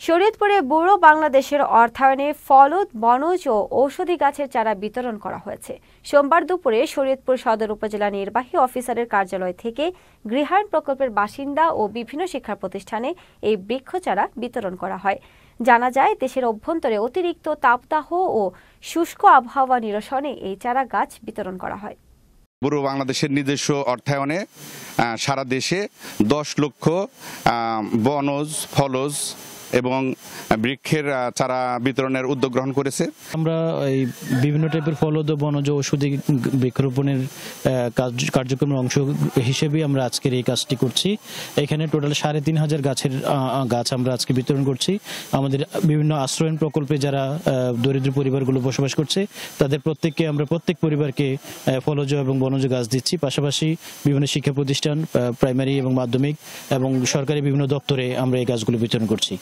শরীয়তপুরে bureau বাংলাদেশের অর্থায়নে ফলদ, বনজ ও ঔষধি গাছের চারা বিতরণ করা হয়েছে। সোমবার দুপুরে শরীয়তপুর সদর উপজেলা নির্বাহী অফিসারের কার্যালয় থেকে গৃহায়ণ প্রকল্পের বাসিন্দা ও বিভিন্ন শিক্ষা প্রতিষ্ঠানে এই বৃক্ষ চারা বিতরণ করা হয়। জানা যায়, দেশের অভ্যন্তরে অতিরিক্ত তাপদাহ ও শুষ্ক আবহাওয়া নিরসনে এই চারা গাছ বিতরণ করা হয়। ব্যুরো বাংলাদেশের নিজস্ব অর্থায়নে সারা দেশে 10 লক্ষ বনজ, ফলজ এবং বৃক্ষের চারা বিতরণের উদ্যোগ গ্রহণ করেছে। আমরা এই বিভিন্ন টাইপের ফলদ, বনজ, ঔষধি বৃক্ষরোপণের কার্যক্রমের অংশ হিসেবে আমরা আজকের এই কাজটি করছি। এখানে টোটাল 3,500 গাছ আমরা আজকে বিতরণ করছি। আমাদের বিভিন্ন আশ্রয়ন প্রকল্পে যারা দরিদ্র পরিবারগুলো বসবাস করছে তাদের প্রত্যেক পরিবারকে ফলজ এবং বনজ গাছ দিচ্ছি। পাশাপাশি বিভিন্ন শিক্ষা প্রতিষ্ঠান, প্রাইমারি এবং মাধ্যমিক এবং সরকারি বিভিন্ন দপ্তরে আমরা এই গাছগুলো বিতরণ করছি।